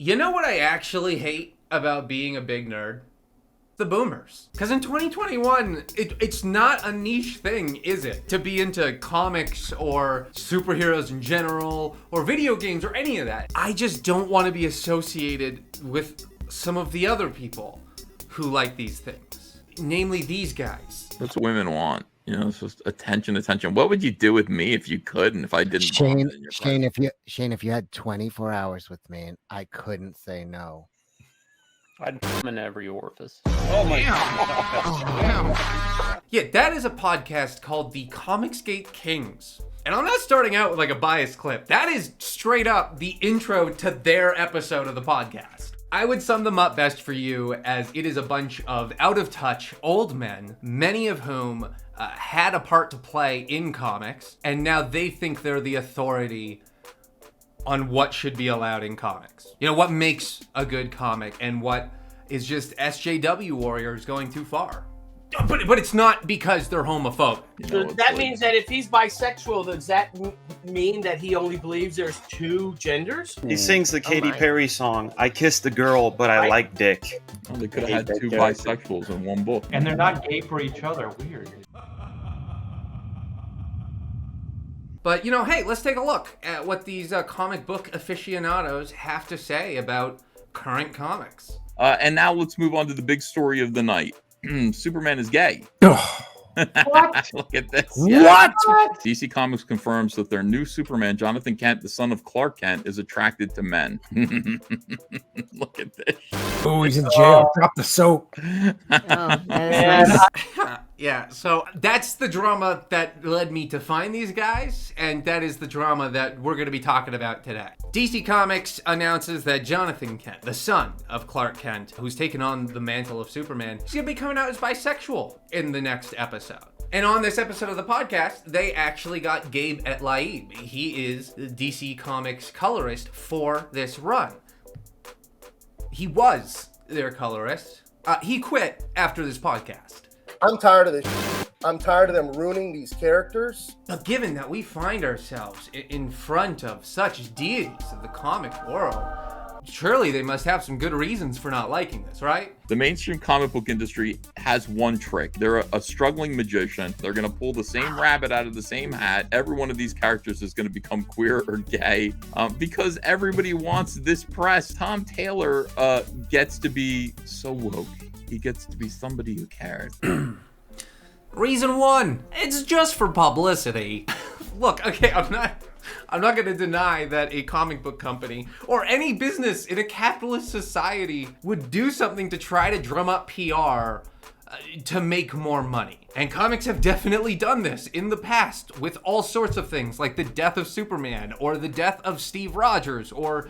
You know what I actually hate about being a big nerd? The boomers. Because in 2021, it's not a niche thing, is it? To be into comics or superheroes in general or video games or any of that. I just don't want to be associated with some of the other people who like these things. Namely these guys. That's what women want. You know, it's just attention. What would you do with me if you could and if I didn't? Shane, if you had 24 hours with me, I couldn't say no. I'd put him in every orifice. Oh my God. Yeah, that is a podcast called The Comicsgate Kings. And I'm not starting out with like a biased clip. That is straight up the intro to their episode of the podcast. I would sum them up best for you as it is a bunch of out-of-touch old men, many of whom had a part to play in comics, and now they think they're the authority on what should be allowed in comics. You know, what makes a good comic and what is just SJW warriors going too far. But it's not because they're homophobic. So that means that if he's bisexual, does that mean that he only believes there's two genders? He sings the Katy Perry song, I Kissed a Girl, but I Like Dick. Well, they could have had two bisexuals in one book. And they're not gay for each other. Weird. But, you know, hey, let's take a look at what these comic book aficionados have to say about current comics. And now let's move on to the big story of the night. Superman is gay. What? Look at this. What? DC Comics confirms that their new Superman, Jonathan Kent, the son of Clark Kent, is attracted to men. Look at this. Oh, he's in jail. Drop the soap. Yeah, so that's the drama that led me to find these guys, and that is the drama that we're going to be talking about today. DC Comics announces that Jonathan Kent, the son of Clark Kent, who's taken on the mantle of Superman, is going to be coming out as bisexual in the next episode. And on this episode of the podcast, they actually got Gabe Etlaib. He is the DC Comics colorist for this run. He was their colorist. He quit after this podcast. I'm tired of this. I'm tired of them ruining these characters. But given that we find ourselves in front of such deities of the comic world, surely they must have some good reasons for not liking this, right? The mainstream comic book industry has one trick. They're a struggling magician. They're going to pull the same rabbit out of the same hat. Every one of these characters is going to become queer or gay because everybody wants this press. Tom Taylor gets to be so woke. He gets to be somebody who cares. Reason one, it's just for publicity. Look, okay, I'm not going to deny that a comic book company or any business in a capitalist society would do something to try to drum up PR to make more money. And comics have definitely done this in the past with all sorts of things like the death of Superman or the death of Steve Rogers, or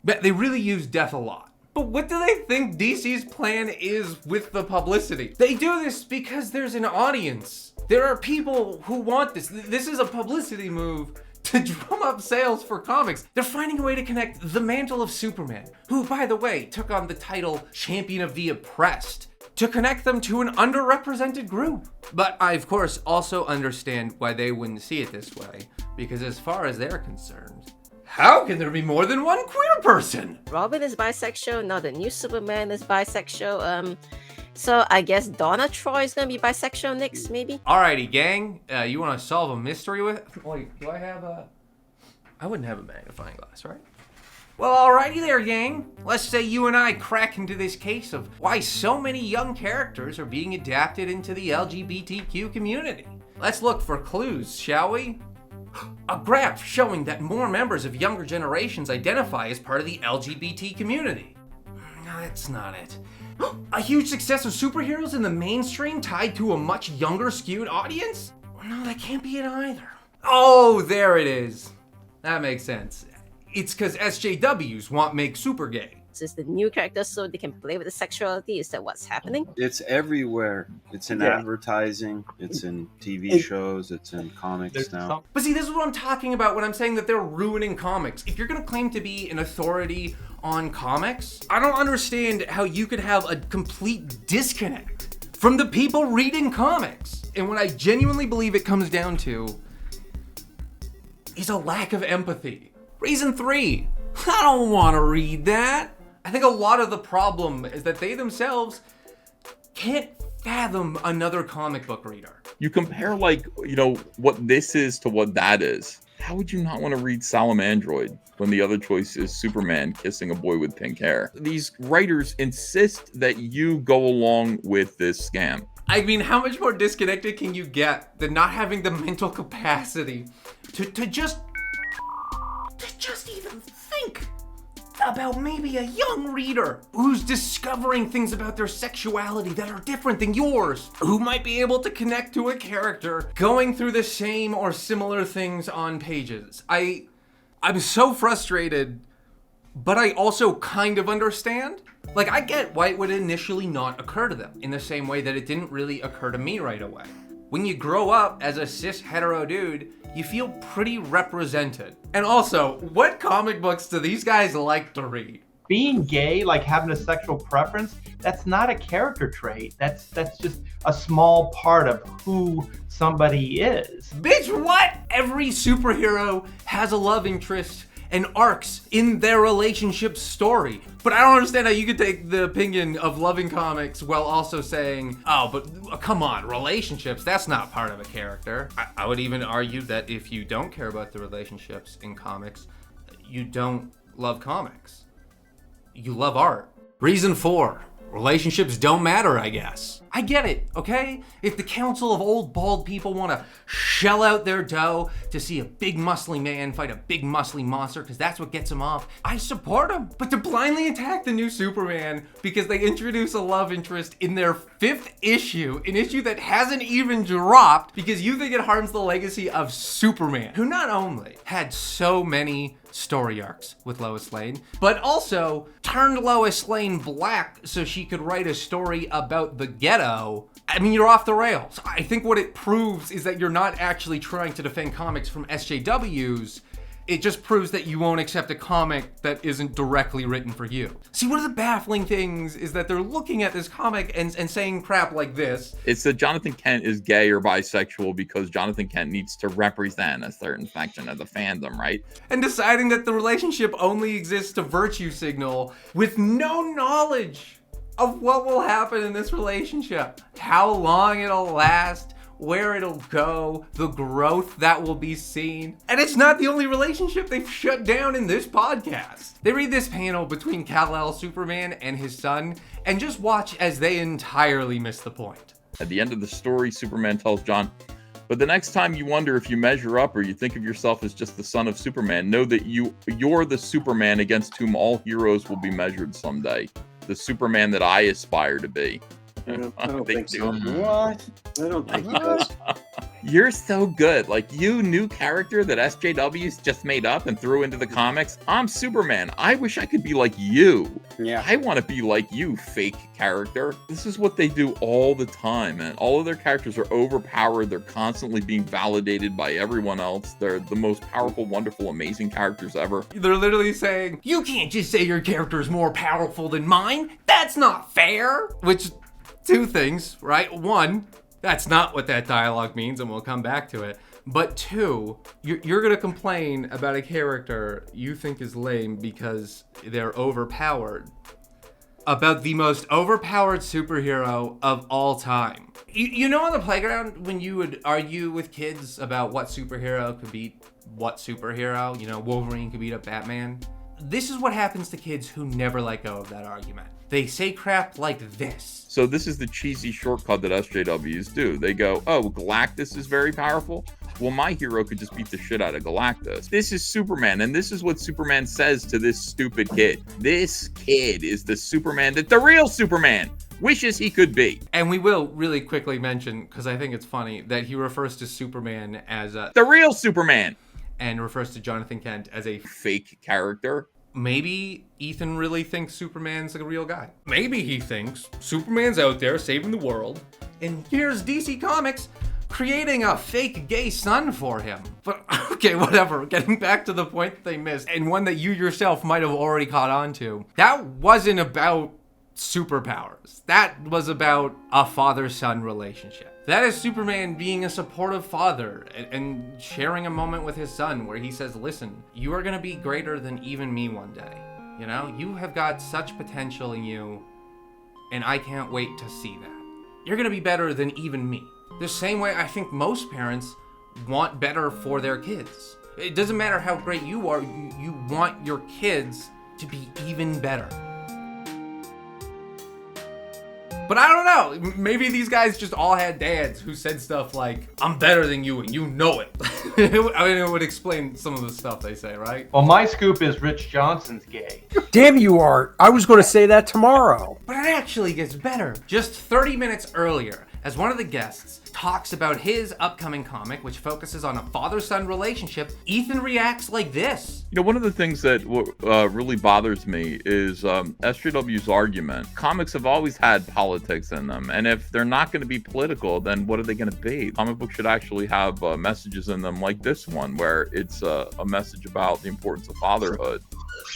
they really use death a lot. But what do they think DC's plan is with the publicity? They do this because there's an audience. There are people who want this. This is a publicity move to drum up sales for comics. They're finding a way to connect the mantle of Superman, who, by the way, took on the title Champion of the Oppressed, to connect them to an underrepresented group. But I, of course, also understand why they wouldn't see it this way, because as far as they're concerned, how can there be more than one queer person? Robin is bisexual. Now the new Superman is bisexual. So I guess Donna Troy is gonna be bisexual next, maybe? Alrighty, gang. You want to solve a mystery with... Wait, do I have a... I wouldn't have a magnifying glass, right? Well, alrighty there, gang. Let's say you and I crack into this case of why so many young characters are being adapted into the LGBTQ community. Let's look for clues, shall we? A graph showing that more members of younger generations identify as part of the LGBT community. No, that's not it. A huge success of superheroes in the mainstream tied to a much younger skewed audience? No, that can't be it either. Oh, there it is. That makes sense. It's because SJWs want make super gay. Is the new character so they can play with the sexuality? Is that what's happening? It's everywhere. It's in advertising. It's in TV shows. It's in comics now. But see, this is what I'm talking about when I'm saying that they're ruining comics. If you're going to claim to be an authority on comics, I don't understand how you could have a complete disconnect from the people reading comics. And what I genuinely believe it comes down to is a lack of empathy. Reason 3. I don't want to read that. I think a lot of the problem is that they themselves can't fathom another comic book reader. You compare, like, you know, what this is to what that is. How would you not want to read Salamandroid when the other choice is Superman kissing a boy with pink hair? These writers insist that you go along with this scam. I mean, how much more disconnected can you get than not having the mental capacity to just even think about maybe a young reader who's discovering things about their sexuality that are different than yours, who might be able to connect to a character going through the same or similar things on pages. I'm so frustrated, but I also kind of understand. Like, I get why it would initially not occur to them, in the same way that it didn't really occur to me right away. When you grow up as a cis hetero dude, you feel pretty represented. And also, what comic books do these guys like to read? Being gay, like having a sexual preference, that's not a character trait. That's just a small part of who somebody is. Bitch, what? Every superhero has a love interest and arcs in their relationship story. But I don't understand how you could take the opinion of loving comics while also saying, oh, but come on, relationships, that's not part of a character. I would even argue that if you don't care about the relationships in comics, you don't love comics. You love art. Reason 4. Relationships don't matter, I guess. I get it, okay? If the Council of Old Bald People want to shell out their dough to see a big muscly man fight a big muscly monster because that's what gets him off, I support them. But to blindly attack the new Superman because they introduce a love interest in their 5th issue, an issue that hasn't even dropped because you think it harms the legacy of Superman, who not only had so many story arcs with Lois Lane, but also turned Lois Lane black so she could write a story about the ghetto. I mean, you're off the rails. I think what it proves is that you're not actually trying to defend comics from SJWs. It just proves that you won't accept a comic that isn't directly written for you. See, one of the baffling things is that they're looking at this comic and saying crap like this. It's that Jonathan Kent is gay or bisexual because Jonathan Kent needs to represent a certain section of the fandom, right? And deciding that the relationship only exists to virtue signal with no knowledge of what will happen in this relationship, how long it'll last, where it'll go, the growth that will be seen. And it's not the only relationship they've shut down in this podcast. They read this panel between Kal-El Superman and his son, and just watch as they entirely miss the point. At the end of the story, Superman tells John, but the next time you wonder if you measure up or you think of yourself as just the son of Superman, know that you're the Superman against whom all heroes will be measured someday. The Superman that I aspire to be. I don't think so. What? I don't think he does. You're so good. Like, you new character that SJW's just made up and threw into the comics. I'm Superman. I wish I could be like you. Yeah. I want to be like you, fake character. This is what they do all the time, man. All of their characters are overpowered. They're constantly being validated by everyone else. They're the most powerful, wonderful, amazing characters ever. They're literally saying, you can't just say your character is more powerful than mine. That's not fair. Which, two things, right? One, that's not what that dialogue means, and we'll come back to it. But two, you're gonna complain about a character you think is lame because they're overpowered. About the most overpowered superhero of all time. You know, on the playground, when you would argue with kids about what superhero could beat what superhero, you know, Wolverine could beat up Batman. This is what happens to kids who never let go of that argument. They say crap like this. So this is the cheesy shortcut that SJWs do. They go, oh, Galactus is very powerful? Well, my hero could just beat the shit out of Galactus. This is Superman, and this is what Superman says to this stupid kid. This kid is the Superman that the real Superman wishes he could be. And we will really quickly mention, because I think it's funny, that he refers to Superman as the real Superman, and refers to Jonathan Kent as a fake character. Maybe Ethan really thinks Superman's a real guy. Maybe he thinks Superman's out there saving the world, and here's DC Comics creating a fake gay son for him. But okay, whatever. Getting back to the point that they missed, and one that you yourself might have already caught on to. That wasn't about superpowers. That was about a father-son relationship. That is Superman being a supportive father and sharing a moment with his son where he says, listen, you are going to be greater than even me one day. You know, you have got such potential in you, and I can't wait to see that. You're going to be better than even me. The same way I think most parents want better for their kids. It doesn't matter how great you are, you want your kids to be even better. But I don't know, maybe these guys just all had dads who said stuff like, I'm better than you and you know it. I mean, it would explain some of the stuff they say, right? Well, my scoop is Rich Johnson's gay. Damn you, Art. I was going to say that tomorrow. But it actually gets better. Just 30 minutes earlier, as one of the guests talks about his upcoming comic, which focuses on a father-son relationship, Ethan reacts like this. You know, one of the things that really bothers me is SJW's argument. Comics have always had politics in them, and if they're not going to be political, then what are they going to be? Comic books should actually have messages in them like this one, where it's a message about the importance of fatherhood.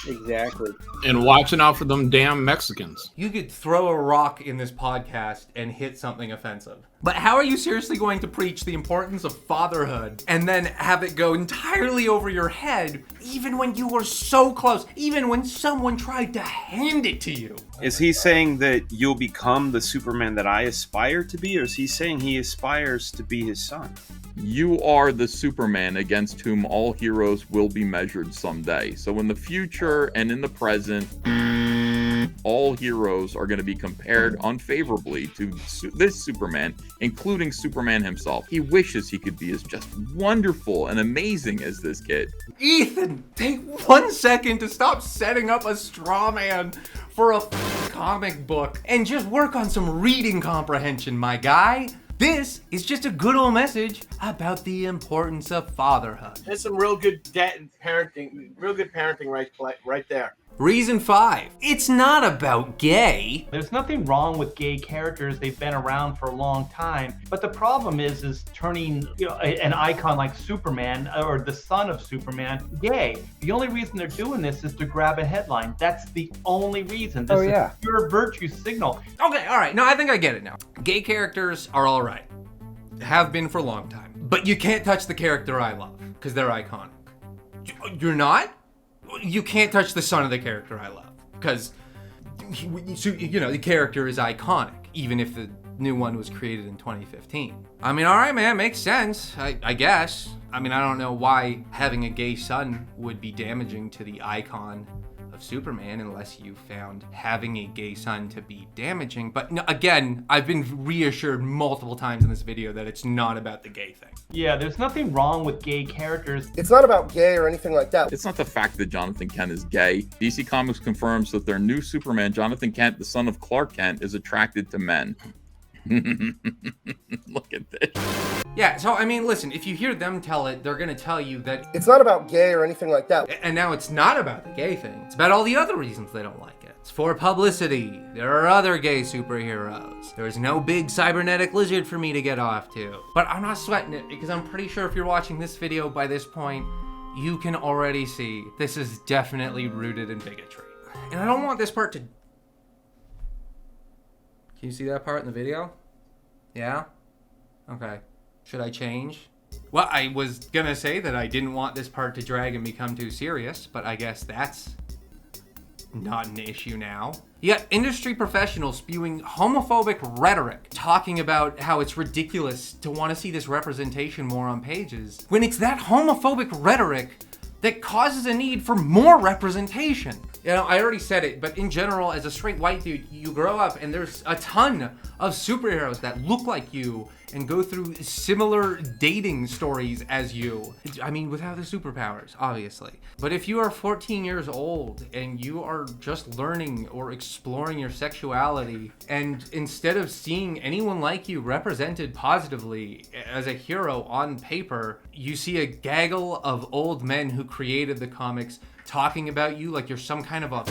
Exactly. And watching out for them damn Mexicans. You could throw a rock in this podcast and hit something offensive. But how are you seriously going to preach the importance of fatherhood and then have it go entirely over your head, even when you were so close, even when someone tried to hand it to you? Is he saying that you'll become the Superman that I aspire to be, or is he saying he aspires to be his son? You are the Superman against whom all heroes will be measured someday. So in the future and in the present, all heroes are going to be compared unfavorably to this Superman, including Superman himself. He wishes he could be as just wonderful and amazing as this kid. Ethan, take 1 second to stop setting up a straw man for a comic book and just work on some reading comprehension, my guy. This is just a good old message about the importance of fatherhood. There's some real good parenting right there. Reason 5. It's not about gay. There's nothing wrong with gay characters. They've been around for a long time. But the problem is turning an icon like Superman or the son of Superman gay. The only reason they're doing this is to grab a headline. That's the only reason. This is pure virtue signal. Okay, all right. No, I think I get it now. Gay characters are all right. Have been for a long time. But you can't touch the character I love because they're iconic. You're not? You can't touch the son of the character I love because, the character is iconic, even if the new one was created in 2015. I mean, all right, man, makes sense, I guess. I mean, I don't know why having a gay son would be damaging to the icon of Superman unless you found having a gay son to be damaging. But no, again, I've been reassured multiple times in this video that it's not about the gay thing. Yeah, there's nothing wrong with gay characters. It's not about gay or anything like that. It's not the fact that Jonathan Kent is gay. DC Comics confirms that their new Superman, Jonathan Kent, the son of Clark Kent, is attracted to men. Look at this. Yeah, so I mean, listen, if you hear them tell it, they're gonna tell you that it's not about gay or anything like that. And now it's not about the gay thing. It's about all the other reasons they don't like it. It's for publicity. There are other gay superheroes. There's no big cybernetic lizard for me to get off to. But I'm not sweating it because I'm pretty sure if you're watching this video by this point, you can already see this is definitely rooted in bigotry. And I don't want this part to... Can you see that part in the video? Yeah? Okay. Should I change? Well, I was gonna say that I didn't want this part to drag and become too serious, but I guess that's not an issue now. You got industry professionals spewing homophobic rhetoric, talking about how it's ridiculous to want to see this representation more on pages, when it's that homophobic rhetoric that causes a need for more representation. You know, I already said it, but in general, as a straight white dude, you grow up and there's a ton of superheroes that look like you and go through similar dating stories as you. I mean, without the superpowers, obviously. But if you are 14 years old and you are just learning or exploring your sexuality, and instead of seeing anyone like you represented positively as a hero on paper, you see a gaggle of old men who created the comics talking about you like you're some kind of a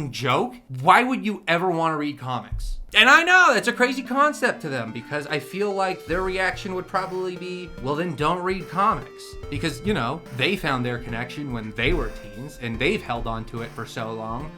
joke, why would you ever want to read comics? And I know that's a crazy concept to them because I feel like their reaction would probably be, well, then don't read comics. Because, you know, they found their connection when they were teens and they've held on to it for so long.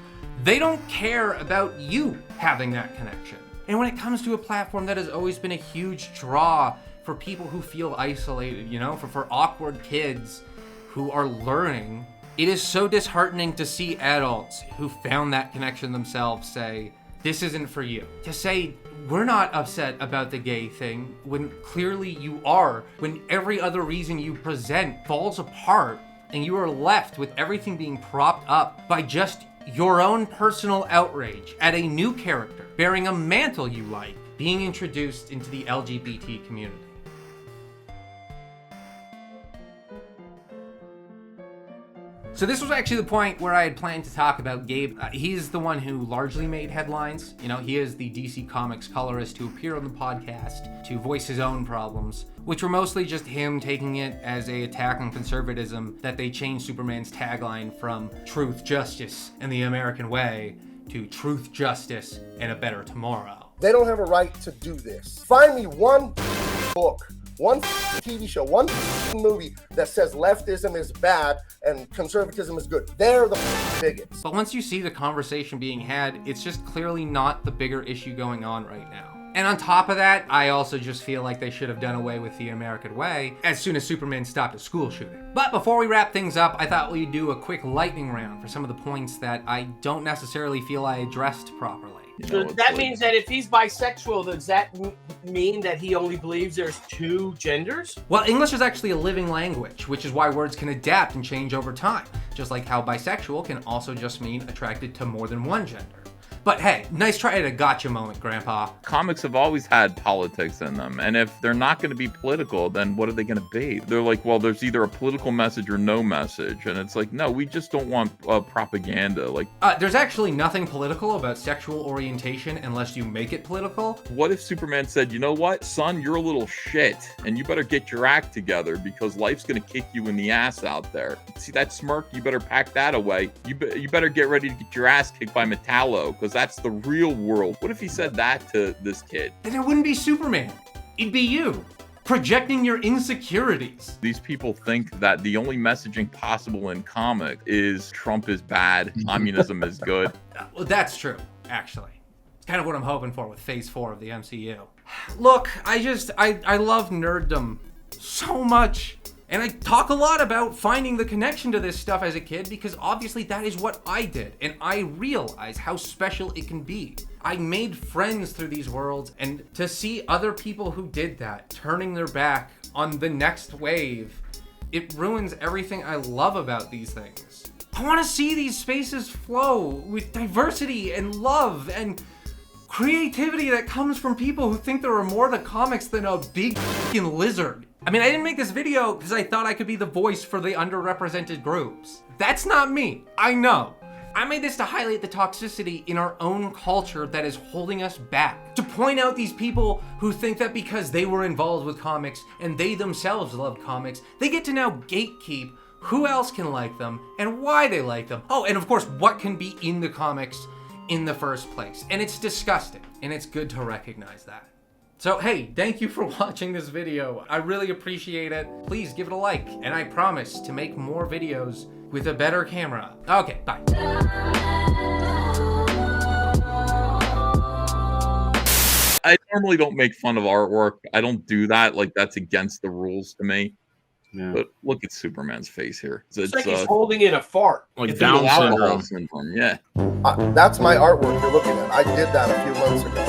They don't care about you having that connection. And when it comes to a platform that has always been a huge draw for people who feel isolated, you know, for awkward kids who are learning, it is so disheartening to see adults who found that connection themselves say, this isn't for you. To say, we're not upset about the gay thing, when clearly you are, when every other reason you present falls apart, and you are left with everything being propped up by just your own personal outrage at a new character bearing a mantle you like being introduced into the LGBT community. So this was actually the point where I had planned to talk about Gabe. He's the one who largely made headlines. You know, he is the DC Comics colorist who appeared on the podcast to voice his own problems, which were mostly just him taking it as a attack on conservatism that they changed Superman's tagline from truth, justice, and the American way to truth, justice, and a better tomorrow. They don't have a right to do this. Find me one book, one TV show, one movie that says leftism is bad and conservatism is good. They're the bigots. But once you see the conversation being had, it's just clearly not the bigger issue going on right now. And on top of that, I also just feel like they should have done away with the American way as soon as Superman stopped a school shooting. But before we wrap things up, I thought we'd do a quick lightning round for some of the points that I don't necessarily feel I addressed properly. So that means that if he's bisexual, does that mean that he only believes there's two genders? Well, English is actually a living language, which is why words can adapt and change over time, just like how bisexual can also just mean attracted to more than one gender. But hey, nice try at a gotcha moment, Grandpa. Comics have always had politics in them, and if they're not going to be political, then what are they going to be? They're like, well, there's either a political message or no message, and it's like, no, we just don't want propaganda. Like, there's actually nothing political about sexual orientation unless you make it political. What if Superman said, you know what, son, you're a little shit, and you better get your act together because life's going to kick you in the ass out there. See that smirk? You better pack that away. You better get ready to get your ass kicked by Metallo, because that's the real world. What if he said that to this kid? Then it wouldn't be Superman. It'd be you, projecting your insecurities. These people think that the only messaging possible in comic is Trump is bad, communism is good. Well, that's true, actually. It's kind of what I'm hoping for with Phase 4 of the MCU. Look, I love nerddom so much. And I talk a lot about finding the connection to this stuff as a kid because obviously that is what I did. And I realize how special it can be. I made friends through these worlds, and to see other people who did that turning their back on the next wave, it ruins everything I love about these things. I want to see these spaces flow with diversity and love and creativity that comes from people who think there are more to comics than a big f***ing lizard. I mean, I didn't make this video because I thought I could be the voice for the underrepresented groups. That's not me. I know. I made this to highlight the toxicity in our own culture that is holding us back. To point out these people who think that because they were involved with comics and they themselves love comics, they get to now gatekeep who else can like them and why they like them. Oh, and of course, what can be in the comics in the first place. And it's disgusting, and it's good to recognize that. So hey, thank you for watching this video. I really appreciate it. Please give it a like, and I promise to make more videos with a better camera. Okay, bye. I normally don't make fun of artwork. I don't do that. Like, that's against the rules to me. Yeah. But look at Superman's face here. It's like he's holding in a fart. Like Down syndrome. Yeah. That's my artwork you're looking at. I did that a few months ago.